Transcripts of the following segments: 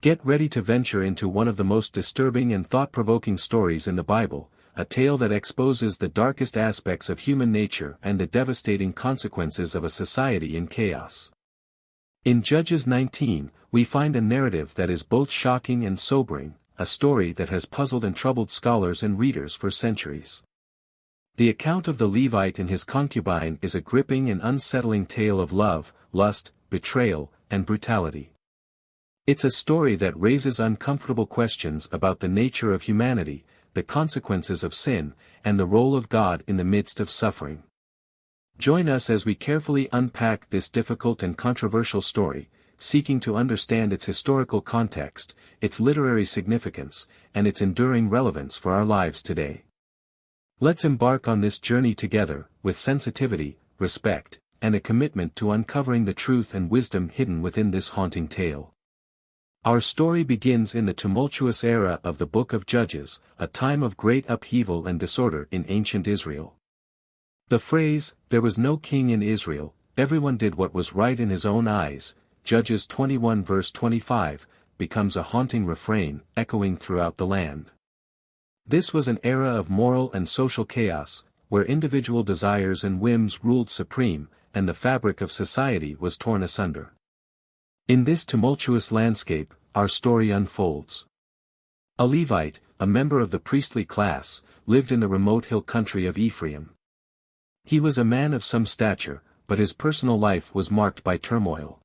Get ready to venture into one of the most disturbing and thought-provoking stories in the Bible, a tale that exposes the darkest aspects of human nature and the devastating consequences of a society in chaos. In Judges 19, we find a narrative that is both shocking and sobering, a story that has puzzled and troubled scholars and readers for centuries. The account of the Levite and his concubine is a gripping and unsettling tale of love, lust, betrayal, and brutality. It's a story that raises uncomfortable questions about the nature of humanity, the consequences of sin, and the role of God in the midst of suffering. Join us as we carefully unpack this difficult and controversial story, seeking to understand its historical context, its literary significance, and its enduring relevance for our lives today. Let's embark on this journey together, with sensitivity, respect, and a commitment to uncovering the truth and wisdom hidden within this haunting tale. Our story begins in the tumultuous era of the Book of Judges, a time of great upheaval and disorder in ancient Israel. The phrase, "There was no king in Israel, everyone did what was right in his own eyes," Judges 21 verse 25, becomes a haunting refrain, echoing throughout the land. This was an era of moral and social chaos, where individual desires and whims ruled supreme, and the fabric of society was torn asunder. In this tumultuous landscape, our story unfolds. A Levite, a member of the priestly class, lived in the remote hill country of Ephraim. He was a man of some stature, but his personal life was marked by turmoil.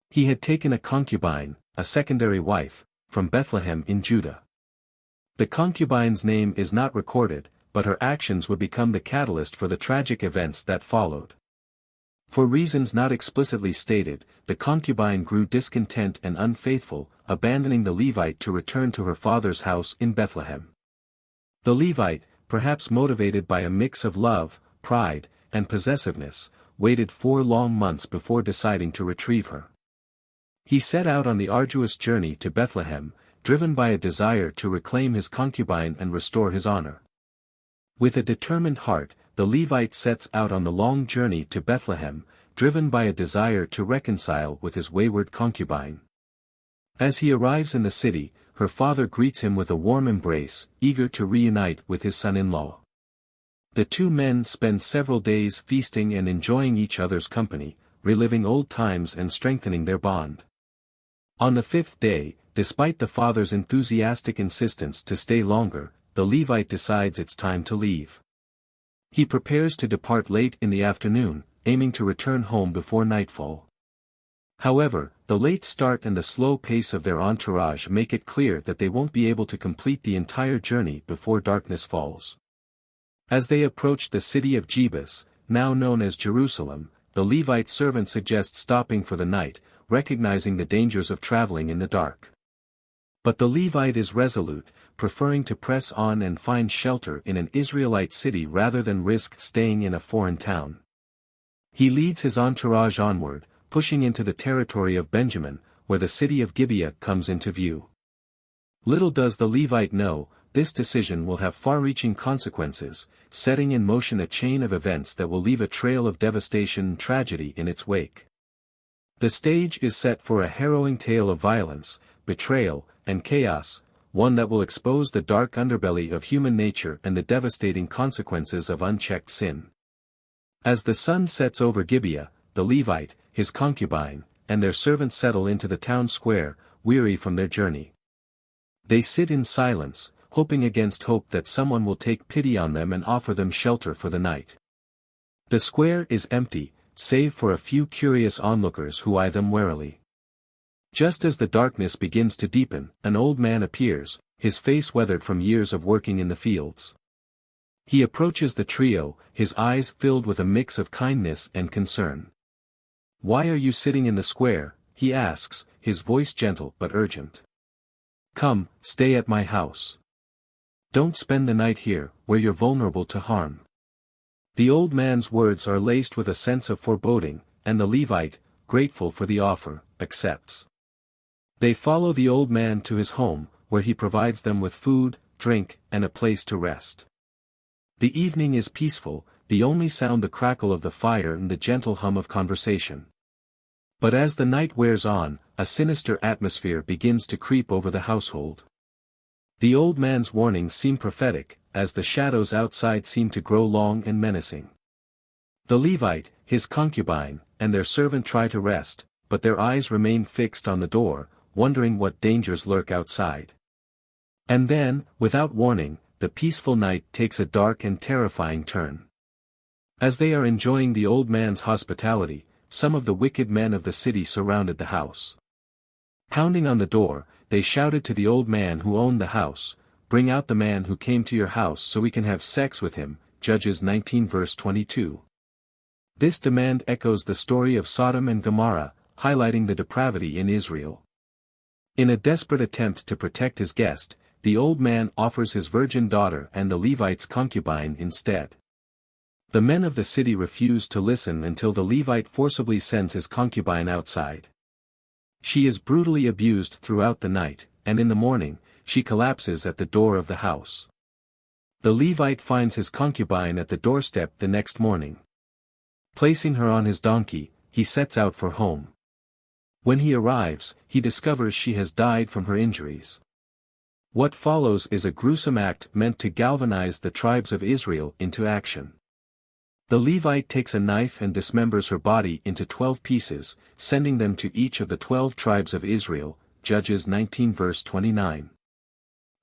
He had taken a concubine, a secondary wife, from Bethlehem in Judah. The concubine's name is not recorded, but her actions would become the catalyst for the tragic events that followed. For reasons not explicitly stated, the concubine grew discontent and unfaithful, abandoning the Levite to return to her father's house in Bethlehem. The Levite, perhaps motivated by a mix of love, pride, and possessiveness, waited 4 long months before deciding to retrieve her. He set out on the arduous journey to Bethlehem, driven by a desire to reclaim his concubine and restore his honor. With a determined heart, the Levite sets out on the long journey to Bethlehem, driven by a desire to reconcile with his wayward concubine. As he arrives in the city, her father greets him with a warm embrace, eager to reunite with his son-in-law. The two men spend several days feasting and enjoying each other's company, reliving old times and strengthening their bond. On the 5th day, despite the father's enthusiastic insistence to stay longer, the Levite decides it's time to leave. He prepares to depart late in the afternoon, aiming to return home before nightfall. However, the late start and the slow pace of their entourage make it clear that they won't be able to complete the entire journey before darkness falls. As they approach the city of Gibeah, now known as Jerusalem, the Levite servant suggests stopping for the night, recognizing the dangers of traveling in the dark. But the Levite is resolute, preferring to press on and find shelter in an Israelite city rather than risk staying in a foreign town. He leads his entourage onward, pushing into the territory of Benjamin, where the city of Gibeah comes into view. Little does the Levite know, this decision will have far-reaching consequences, setting in motion a chain of events that will leave a trail of devastation and tragedy in its wake. The stage is set for a harrowing tale of violence, betrayal, and chaos, one that will expose the dark underbelly of human nature and the devastating consequences of unchecked sin. As the sun sets over Gibeah, the Levite, his concubine, and their servant settle into the town square, weary from their journey. They sit in silence, hoping against hope that someone will take pity on them and offer them shelter for the night. The square is empty, save for a few curious onlookers who eye them warily. Just as the darkness begins to deepen, an old man appears, his face weathered from years of working in the fields. He approaches the trio, his eyes filled with a mix of kindness and concern. "Why are you sitting in the square?" he asks, his voice gentle but urgent. "Come, stay at my house. Don't spend the night here, where you're vulnerable to harm." The old man's words are laced with a sense of foreboding, and the Levite, grateful for the offer, accepts. They follow the old man to his home, where he provides them with food, drink, and a place to rest. The evening is peaceful, the only sound the crackle of the fire and the gentle hum of conversation. But as the night wears on, a sinister atmosphere begins to creep over the household. The old man's warnings seem prophetic, as the shadows outside seem to grow long and menacing. The Levite, his concubine, and their servant try to rest, but their eyes remain fixed on the door, wondering what dangers lurk outside. And then, without warning, the peaceful night takes a dark and terrifying turn. As they are enjoying the old man's hospitality, some of the wicked men of the city surrounded the house. Pounding on the door, they shouted to the old man who owned the house, "Bring out the man who came to your house so we can have sex with him," Judges 19 verse 22. This demand echoes the story of Sodom and Gomorrah, highlighting the depravity in Israel. In a desperate attempt to protect his guest, the old man offers his virgin daughter and the Levite's concubine instead. The men of the city refuse to listen until the Levite forcibly sends his concubine outside. She is brutally abused throughout the night, and in the morning, she collapses at the door of the house. The Levite finds his concubine at the doorstep the next morning. Placing her on his donkey, he sets out for home. When he arrives, he discovers she has died from her injuries. What follows is a gruesome act meant to galvanize the tribes of Israel into action. The Levite takes a knife and dismembers her body into 12 pieces, sending them to each of the 12 tribes of Israel, Judges 19 verse 29.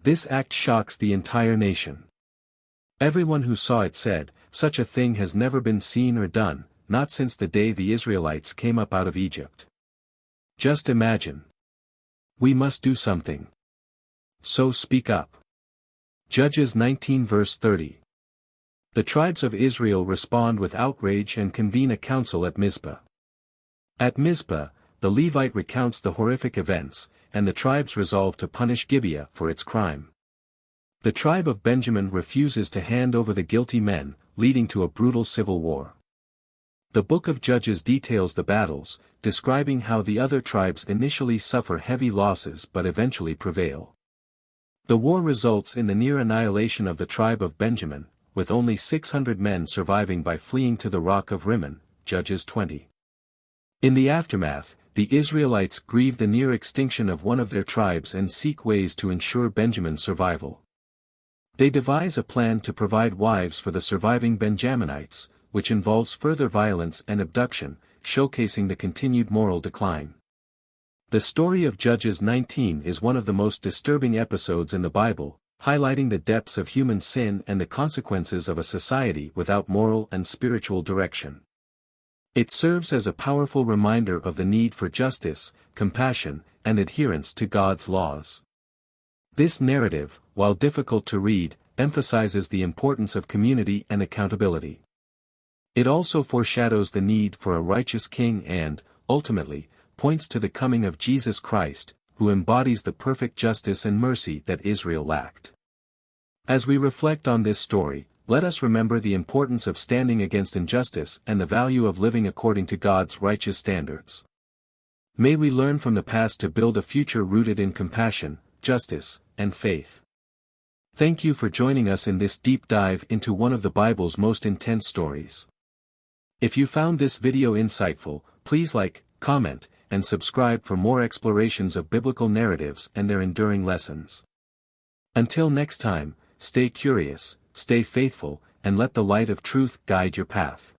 This act shocks the entire nation. Everyone who saw it said, "Such a thing has never been seen or done, not since the day the Israelites came up out of Egypt." Just imagine. We must do something. So speak up. Judges 19 verse 30. The tribes of Israel respond with outrage and convene a council at Mizpah. At Mizpah, the Levite recounts the horrific events, and the tribes resolve to punish Gibeah for its crime. The tribe of Benjamin refuses to hand over the guilty men, leading to a brutal civil war. The book of Judges details the battles, describing how the other tribes initially suffer heavy losses but eventually prevail. The war results in the near annihilation of the tribe of Benjamin, with only 600 men surviving by fleeing to the rock of Rimmon, Judges 20. In the aftermath, the Israelites grieve the near extinction of one of their tribes and seek ways to ensure Benjamin's survival. They devise a plan to provide wives for the surviving Benjamites, which involves further violence and abduction, showcasing the continued moral decline. The story of Judges 19 is one of the most disturbing episodes in the Bible, highlighting the depths of human sin and the consequences of a society without moral and spiritual direction. It serves as a powerful reminder of the need for justice, compassion, and adherence to God's laws. This narrative, while difficult to read, emphasizes the importance of community and accountability. It also foreshadows the need for a righteous king and, ultimately, points to the coming of Jesus Christ, who embodies the perfect justice and mercy that Israel lacked. As we reflect on this story, let us remember the importance of standing against injustice and the value of living according to God's righteous standards. May we learn from the past to build a future rooted in compassion, justice, and faith. Thank you for joining us in this deep dive into one of the Bible's most intense stories. If you found this video insightful, please like, comment, and subscribe for more explorations of biblical narratives and their enduring lessons. Until next time, stay curious, stay faithful, and let the light of truth guide your path.